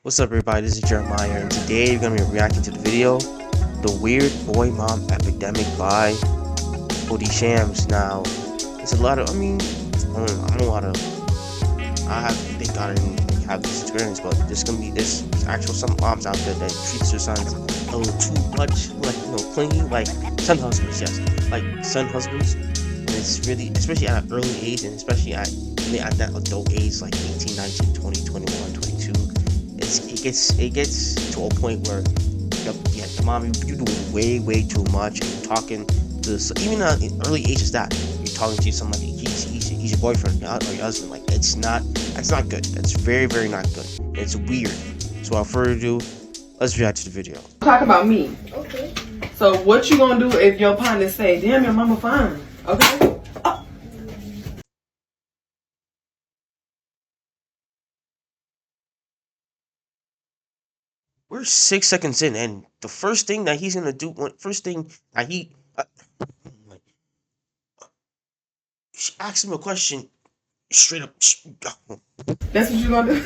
What's up everybody, this is Jeremiah and today we're going to be reacting to the video The Weird Boy Mom Epidemic by Cody Shams. Now, it's a lot of, I don't want to, I think I didn't have this experience, but there's going to be this actual some moms out there that treats their sons a little too much, like, clingy, like son husbands, yes, like son husbands. And it's really, especially at an early age, and especially at that adult age, like 18, 19, 20, 21, 22. It gets to a point where the mom, you do way too much. And you're talking to even at early ages that you're talking to someone like he's your boyfriend or your husband. Like that's not good. That's very not good. It's weird. So without further ado, let's react to the video. Talk about me. Okay. So what you gonna do if your partner say, "Damn, your mama fine"? Okay. We're 6 seconds in, and the first thing that he's gonna do, she asks him a question straight up. That's what you gonna do.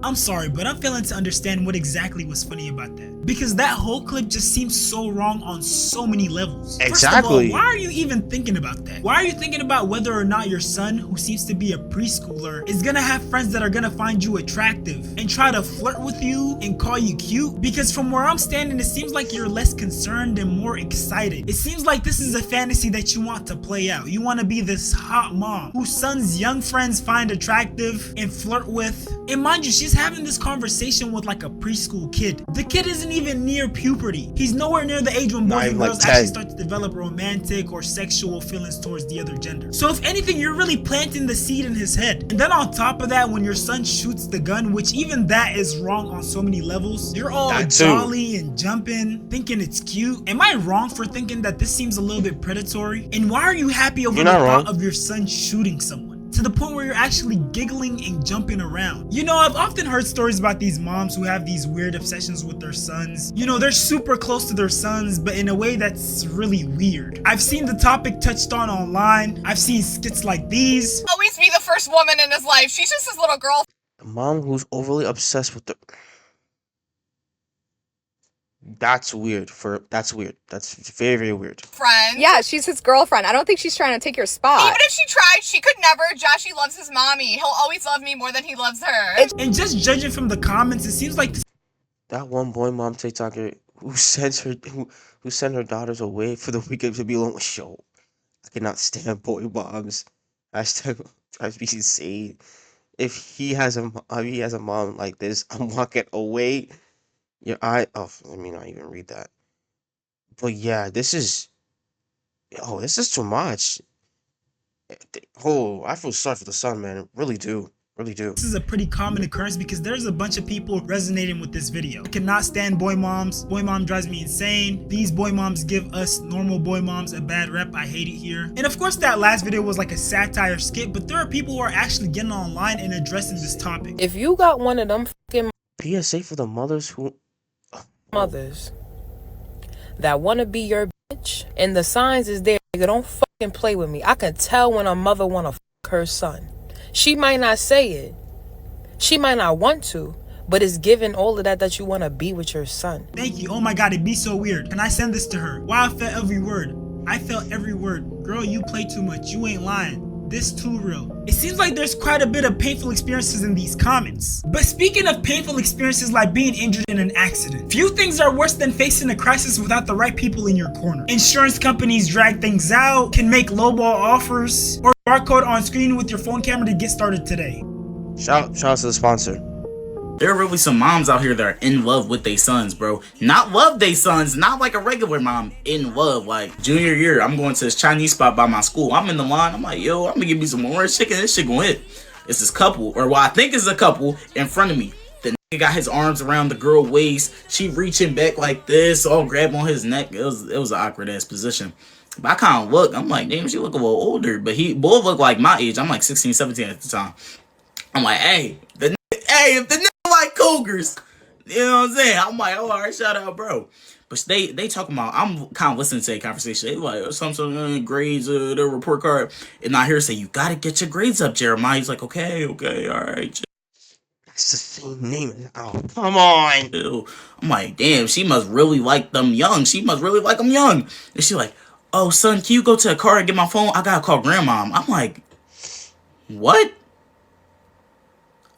I'm sorry, but I'm failing to understand what exactly was funny about that. Because that whole clip just seems so wrong on so many levels. Exactly. First of all, why are you even thinking about that? Why are you thinking about whether or not your son, who seems to be a preschooler, is gonna have friends that are gonna find you attractive and try to flirt with you and call you cute? Because from where I'm standing, it seems like you're less concerned and more excited. It seems like this is a fantasy that you want to play out. You want to be this hot mom whose son's young friends find attractive and flirt with. And mind you, she's having this conversation with like a preschool kid. The kid isn't even near puberty. He's nowhere near the age when boys and girls actually start to develop romantic or sexual feelings towards the other gender. So if anything, you're really planting the seed in his head. And then on top of that, when your son shoots the gun, which even that is wrong on so many levels, you're all jolly and jumping, thinking it's cute. Am I wrong for thinking that this seems a little bit predatory? And why are you happy over the thought of your son shooting someone? To the point where you're actually giggling and jumping around. You know, I've often heard stories about these moms who have these weird obsessions with their sons. You know, they're super close to their sons, but in a way that's really weird. I've seen the topic touched on online. I've seen skits like these. Always be the first woman in his life. She's just his little girl. A mom who's overly obsessed with the... That's weird. That's weird. That's very weird. Friend. Yeah, she's his girlfriend. I don't think she's trying to take your spot. Even if she tried, she could never. Joshy loves his mommy. He'll always love me more than he loves her. And just judging from the comments, it seems like that one boy mom TikToker who sent her daughters away for the weekend to be alone with show. I cannot stand boy moms. Hashtag drives me insane. If he has a mom like this, I'm walking away. Let me not even read that. But yeah, this is too much. Oh, I feel sorry for the son, man. Really do. This is a pretty common occurrence because there's a bunch of people resonating with this video. I cannot stand boy moms. Boy mom drives me insane. These boy moms give us normal boy moms a bad rep. I hate it here. And of course that last video was like a satire skit, but there are people who are actually getting online and addressing this topic. If you got one of them fucking PSA for the mothers who... mothers that want to be your bitch and the signs is there, nigga, don't fucking play with me. I can tell when a mother want to fuck her son. She might not say it, she might not want to, but it's given all of that you want to be with your son. Thank you. Oh my god, it'd be so weird. Can I send this to her? Wow, I felt every word. I felt every word. Girl, you play too much. You ain't lying. This too real. It seems like there's quite a bit of painful experiences in these comments. But speaking of painful experiences like being injured in an accident, few things are worse than facing a crisis without the right people in your corner. Insurance companies drag things out, can make lowball offers, or barcode on screen with your phone camera to get started today. Shout out to the sponsor. There are really some moms out here that are in love with their sons, bro. Not love their sons, not like a regular mom, in love. Like, junior year, I'm going to this Chinese spot by my school. I'm in the line, I'm like, yo, I'm gonna give me some orange chicken. This shit gonna hit. It's this couple, or what I think is a couple, in front of me. The nigga got his arms around the girl waist. She reaching back like this, all grab on his neck. It was an awkward ass position. But I kind of look, I'm like, damn, she look a little older. But both look like my age. I'm like 16, 17 at the time. I'm like, hey, if the nigga like cougars, You know what I'm saying? I'm like, oh, all right, shout out, bro. But they talking about, I'm kind of listening to the conversation. They like, some grades, the report card. And I hear say, you got to get your grades up, Jeremiah. He's like, okay, all right. That's the same name. Oh, come on. Ew. I'm like, damn, she must really like them young. She must really like them young. And she like, oh, son, can you go to the car and get my phone? I got to call grandma. I'm like, what?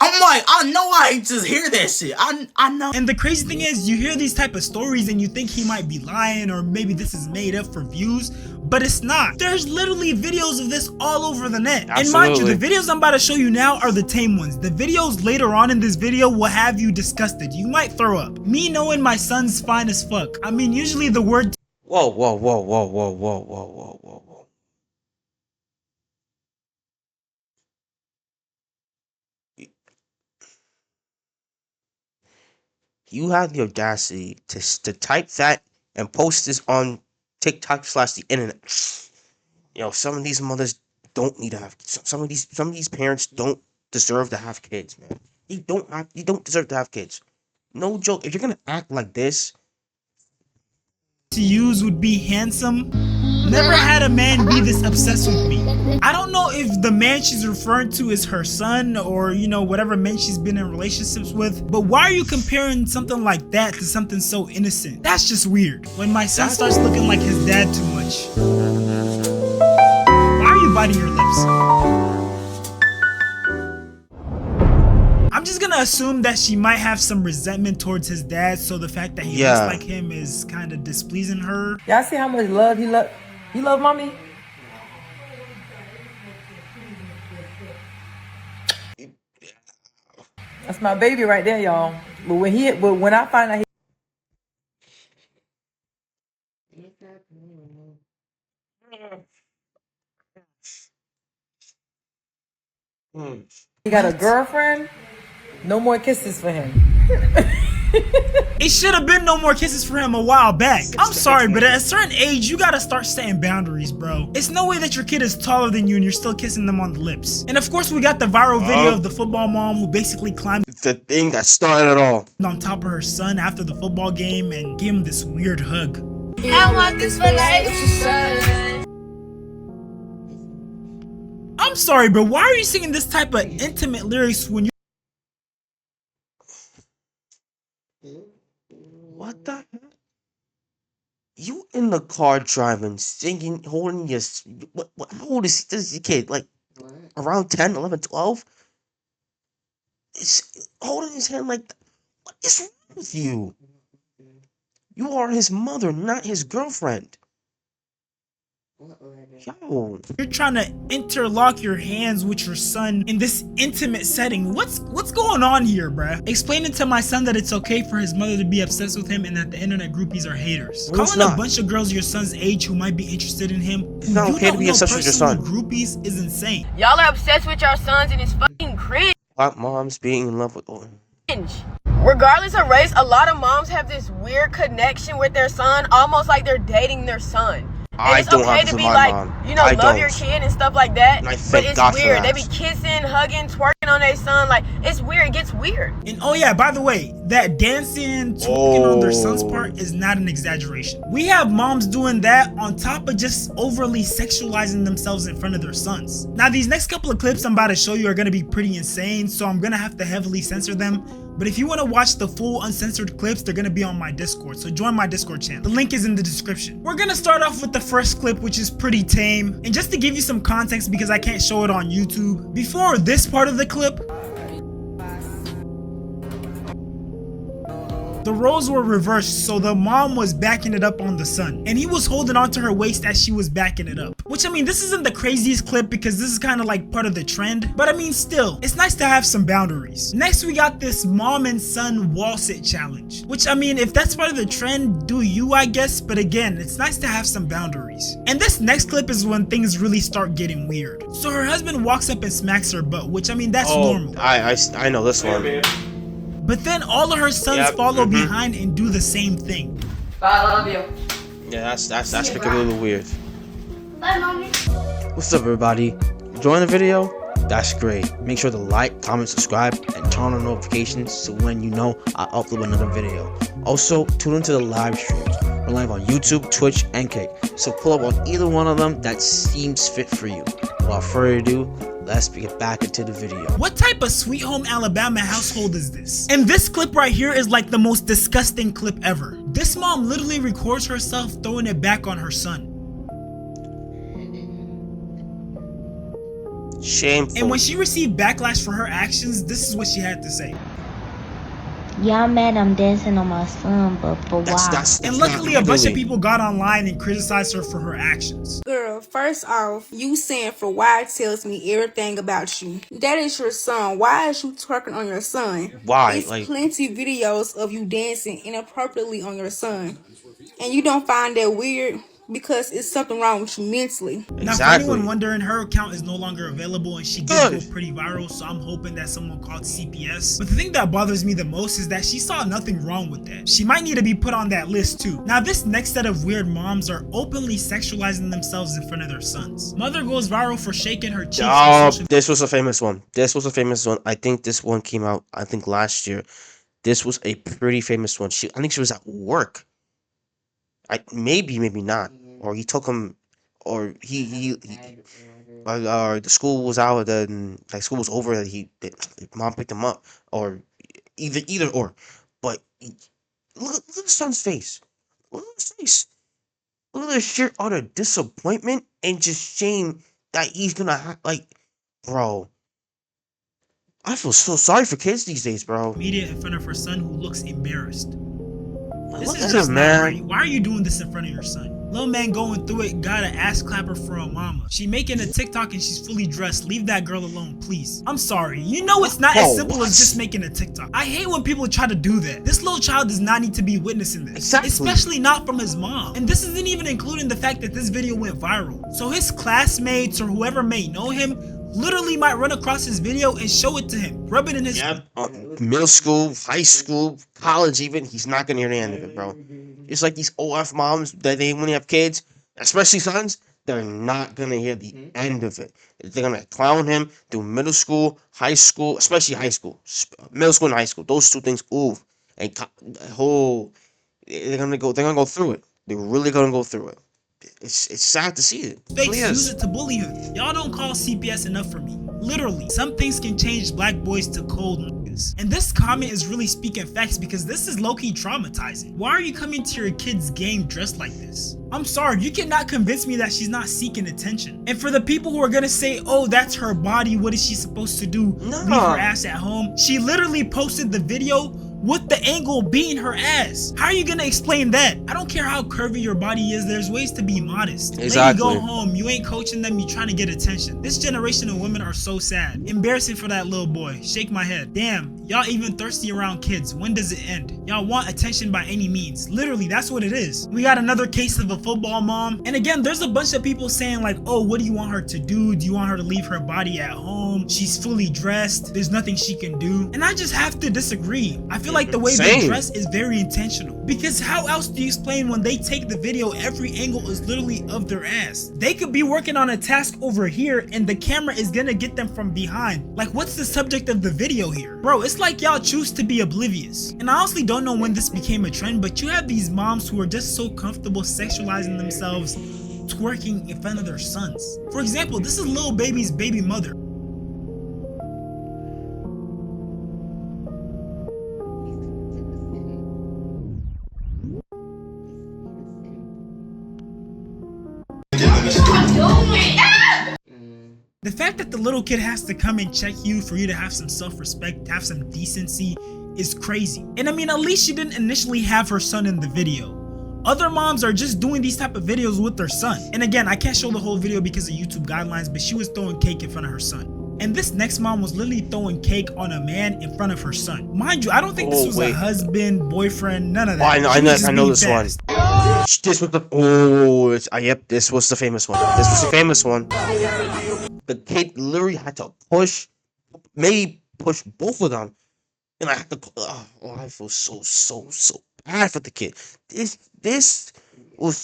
I'm like, I know I just hear that shit. I know. And the crazy thing is, you hear these type of stories and you think he might be lying, or maybe this is made up for views, but it's not. There's literally videos of this all over the net. Absolutely. And mind you, the videos I'm about to show you now are the tame ones. The videos later on in this video will have you disgusted. You might throw up. Me knowing my son's fine as fuck. I mean, usually the word Whoa. You have the audacity to type that and post this on TikTok / the internet. You know, some of these mothers don't need to have. Some of these parents don't deserve to have kids, man. You don't deserve to have kids. No joke. If you're gonna act like this, to use would be handsome. Never had a man be this obsessed with me. I don't know if the man she's referring to is her son, or, you know, whatever men she's been in relationships with, but why are you comparing something like that to something so innocent? That's just weird. When my son starts looking like his dad too much. Why are you biting your lips? I'm just gonna assume that she might have some resentment towards his dad, so the fact that he looks like him is kind of displeasing her. Y'all see how much love he love mommy? That's my baby right there, y'all. But when I find out he got a girlfriend, no more kisses for him. It should have been no more kisses for him a while back. I'm sorry, but at a certain age, you gotta start setting boundaries, bro. It's no way that your kid is taller than you and you're still kissing them on the lips. And of course, we got the viral video of the football mom who basically climbed the thing that started it all on top of her son after the football game and gave him this weird hug. I want this for life. I'm sorry, but why are you singing this type of intimate lyrics when you... What the heck? You in the car driving, singing, holding your... how old is this kid? Like, around 10, 11, 12? It's holding his hand like... What is wrong with you? You are his mother, not his girlfriend. Yo. You're trying to interlock your hands with your son in this intimate setting. What's going on here, bruh? Explaining to my son that it's okay for his mother to be obsessed with him and that the internet groupies are haters. No, Calling a bunch of girls your son's age who might be interested in him, it's not okay to be obsessed with your son. Groupies is insane. Y'all are obsessed with your sons and it's fucking cringe. Black moms being in love with... Regardless of race, a lot of moms have this weird connection with their son, almost like they're dating their son. And it's okay to be like, you know, love your kid and stuff like that. But it's weird. They be kissing, hugging, twerking on their son. Like, it's weird. It gets weird. And oh yeah, by the way, that dancing, twerking on their son's part is not an exaggeration. We have moms doing that on top of just overly sexualizing themselves in front of their sons. Now, these next couple of clips I'm about to show you are going to be pretty insane, so I'm going to have to heavily censor them. But if you want to watch the full uncensored clips, they're going to be on my Discord, so join my Discord channel. The link is in the description. We're going to start off with the first clip, which is pretty tame. And just to give you some context, because I can't show it on YouTube, before this part of the clip, the roles were reversed, so the mom was backing it up on the son, and he was holding onto her waist as she was backing it up. Which, I mean, this isn't the craziest clip because this is kind of like part of the trend, but I mean, still, it's nice to have some boundaries. Next, we got this mom and son wall sit challenge, which, I mean, if that's part of the trend, do you, I guess, but again, it's nice to have some boundaries. And this next clip is when things really start getting weird. So her husband walks up and smacks her butt, which, I mean, that's normal. I know this one. But then all of her sons follow behind and do the same thing. I love you. Yeah, that's freaking a little weird. Bye, mommy. What's up, everybody? Enjoying the video? That's great. Make sure to like, comment, subscribe, and turn on notifications so when you know I upload another video. Also, tune into the live streams. We're live on YouTube, Twitch, and Kick. So pull up on either one of them that seems fit for you. Without further ado, let's get back into the video. What type of Sweet Home Alabama household is this? And this clip right here is like the most disgusting clip ever. This mom literally records herself throwing it back on her son. Shameful. And when she received backlash for her actions, this is what she had to say. Y'all mad I'm dancing on my son, but for why? And luckily a bunch of people got online and criticized her for her actions. Girl, first off, you saying for why tells me everything about you. That is your son. Why is you twerking on your son? Why? There's plenty videos of you dancing inappropriately on your son. And you don't find that weird? Because it's something wrong with you mentally. Now, for anyone wondering, her account is no longer available and she did go pretty viral, so I'm hoping that someone called CPS. But the thing that bothers me the most is that she saw nothing wrong with that. She might need to be put on that list too. Now, this next set of weird moms are openly sexualizing themselves in front of their sons. Mother goes viral for shaking her cheeks. Oh, this was a famous one. This was a famous one. I think this one came out, last year. This was a pretty famous one. I think she was at work. Maybe not, or he took him, or the school was out, then school was over, that mom picked him up, or either or. But look at the son's face. Look at his face. Look at the sheer utter disappointment and just shame that he's gonna bro. I feel so sorry for kids these days, bro. Media in front of her son who looks embarrassed. This Look is at just him, not man. right. Why are you doing this in front of your son? Little man going through it, got an ass clapper for a mama. She making a TikTok and she's fully dressed. Leave that girl alone, please. I'm sorry. You know it's not as simple as just making a TikTok. I hate when people try to do that. This little child does not need to be witnessing this. Exactly. Especially not from his mom. And this isn't even including the fact that this video went viral. So his classmates or whoever may know him literally might run across his video and show it to him, rub it in his middle school, high school, college even, he's not gonna hear the end of it, bro. It's like these OF moms that when they have kids, especially sons, they're not gonna hear the end of it. They're gonna clown him through middle school, high school, especially high school, middle school and high school. Those two things, they're gonna go through it. They're really gonna go through it. It's sad to see it. Fakes use it to bully him. Y'all don't call CPS enough for me. Literally, some things can change black boys to cold niggas. And this comment is really speaking facts because this is low-key traumatizing. Why are you coming to your kid's game dressed like this? I'm sorry, you cannot convince me that she's not seeking attention. And for the people who are gonna say, oh, that's her body, what is she supposed to do? No. Leave her ass at home. She literally posted the video with the angle being her ass. How are you gonna explain that? I don't care how curvy your body is, there's ways to be modest. Exactly. Lady, go home. You ain't coaching them, you trying to get attention. This generation of women are so sad. Embarrassing for that little boy. Shake my head. Damn, y'all even thirsty around kids. When does it end? Y'all want attention by any means. Literally, that's what it is. We got another case of a football mom. And again, there's a bunch of people saying like, oh, what do you want her to do? Do you want her to leave her body at home? She's fully dressed. There's nothing she can do. And I just have to disagree. I feel like the way they dress is very intentional. Because how else do you explain when they take the video, every angle is literally of their ass? They could be working on a task over here and the camera is gonna get them from behind. Like, what's the subject of the video here? Bro, it's like y'all choose to be oblivious. And I honestly don't know when this became a trend, but you have these moms who are just so comfortable sexualizing themselves, twerking in front of their sons. For example, this is Lil Baby's baby mother. The fact that the little kid has to come and check you for you to have some self-respect, have some decency, is crazy. And I mean, at least she didn't initially have her son in the video. Other moms are just doing these type of videos with their son. And again, I can't show the whole video because of YouTube guidelines, but she was throwing cake in front of her son. And this next mom was literally throwing cake on a man in front of her son. Mind you, I don't think this was a husband, boyfriend, none of that. I know this one. This was the yep, this was the famous one. This was the famous one. The kid literally had to push both of them, and I had to. I feel so bad for the kid. This went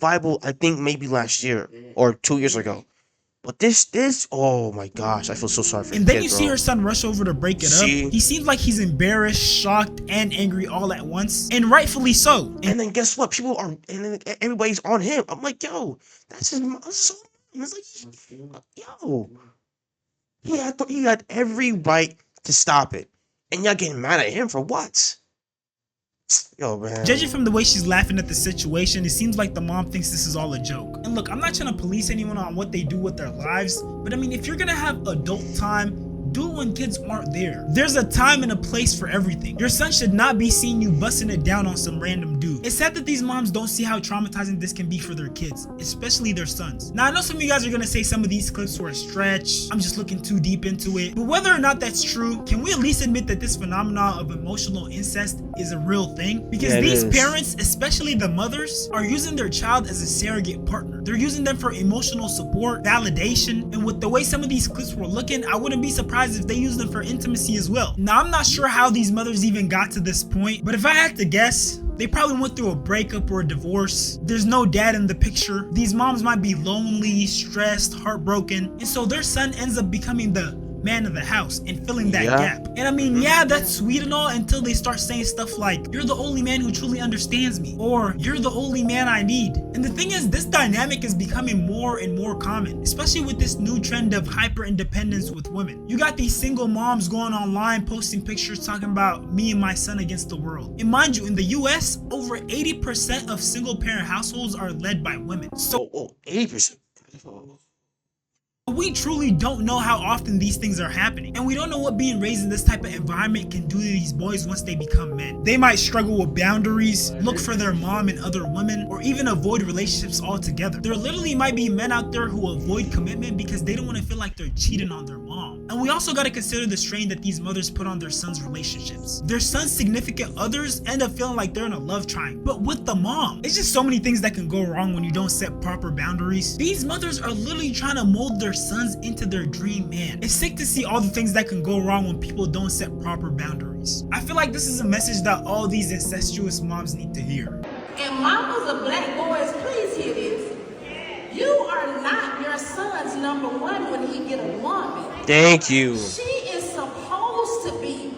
viral. I think maybe last year or 2 years ago. But this, oh my gosh, I feel so sorry for And the then kid, you bro. see her son rush over to break it up. He seems like he's embarrassed, shocked, and angry all at once, and rightfully so. And then guess what? People are, and then everybody's on him. I'm like, yo, that's his mom. So, it's like, yo, he had every right to stop it, and y'all getting mad at him for what? Yo, man. Judging from the way she's laughing at the situation, it seems like the mom thinks this is all a joke. And look, I'm not trying to police anyone on what they do with their lives, but I mean, if you're gonna have adult time, do it when kids aren't there. There's a time and a place for everything. Your son should not be seeing you busting it down on some random dude. It's sad that these moms don't see how traumatizing this can be for their kids, especially their sons. Now, I know some of you guys are gonna say some of these clips were a stretch. I'm just looking too deep into it. But whether or not that's true, can we at least admit that this phenomenon of emotional incest is a real thing? Because these parents, especially the mothers, are using their child as a surrogate partner. They're using them for emotional support, validation, and with the way some of these clips were looking, I wouldn't be surprised if they use them for intimacy as well. Now, I'm not sure how these mothers even got to this point, but if I had to guess, they probably went through a breakup or a divorce. There's no dad in the picture. These moms might be lonely, stressed, heartbroken, and so their son ends up becoming the man of the house and filling that gap. And I mean, yeah, that's sweet and all until they start saying stuff like, you're the only man who truly understands me, or you're the only man I need. And the thing is, this dynamic is becoming more and more common, especially with this new trend of hyper independence with women. You got these single moms going online posting pictures talking about me and my son against the world. And mind you, in the US, over 80% of single parent households are led by women. So 80%. We truly don't know how often these things are happening, and we don't know what being raised in this type of environment can do to these boys once they become men. They might struggle with boundaries, look for their mom and other women, or even avoid relationships altogether. There literally might be men out there who avoid commitment because they don't want to feel like they're cheating on their mom. And we also got to consider the strain that these mothers put on their sons' relationships. Their sons' significant others end up feeling like they're in a love triangle, but with the mom. It's just so many things that can go wrong when you don't set proper boundaries. These mothers are literally trying to mold their sons into their dream man. It's sick to see all the things that can go wrong when people don't set proper boundaries. I feel like this is a message that all these incestuous moms need to hear. And mamas of black boys, please hear this. You are not your son's number one when he get a woman. Thank you. She is supposed to be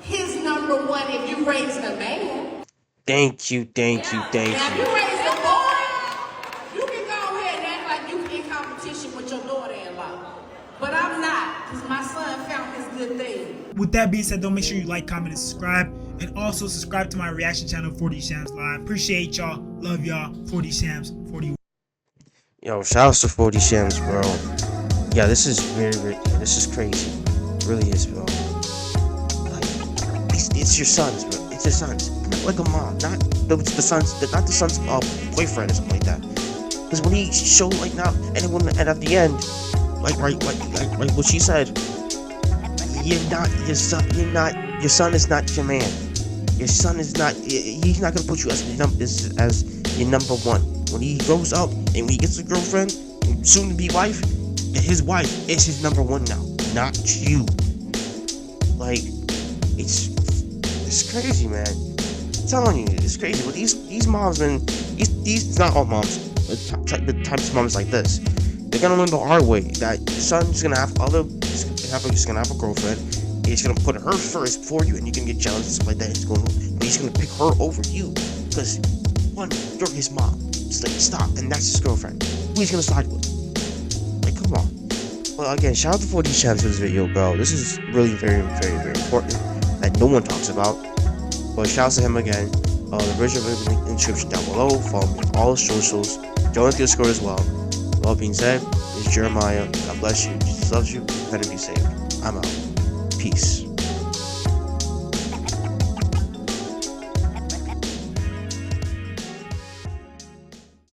his number one if you raise a man. Thank you. Now, if you raise a boy, you can go ahead and act like you in competition with your daughter-in-law. But I'm not, because my son found his good thing. With that being said, though, make sure you like, comment, and subscribe. And also subscribe to my reaction channel, 4D Shams Live. Appreciate y'all. Love y'all. 4D Shams, 41. Yo, shout out to 4D Shams, bro. Yeah, this is this is crazy. It really is, bro. Like, it's your sons, bro. It's your sons. Like a mom, not the son's boyfriend or something like that. Because when he showed like now, and at the end, like what she said, your son is not your man. Your son is not. He's not gonna put you as your number one. When he grows up and when he gets a girlfriend, soon to be wife, his wife is his number one now, not you. Like, it's crazy, man. I'm telling you, it's crazy. But these moms, man, these not all moms, but the types of moms like this, they're gonna learn the hard way that your son's gonna have he's gonna have a girlfriend. He's gonna put her first before you, and you're gonna get jealous and stuff like that. He's gonna pick her over you because one, you're his mom. It's like, stop, and that's his girlfriend. Who he's gonna side with? Like, come on. Well, again, shout out to 4D Shams for this video, bro. This is really very, very, very important that no one talks about. But shout out to him again. The original video link in the description down below. Follow me on all the socials. Join the Discord as well. With all being said, it's Jeremiah. God bless you. Jesus loves you. Better be safe. I'm out. Peace.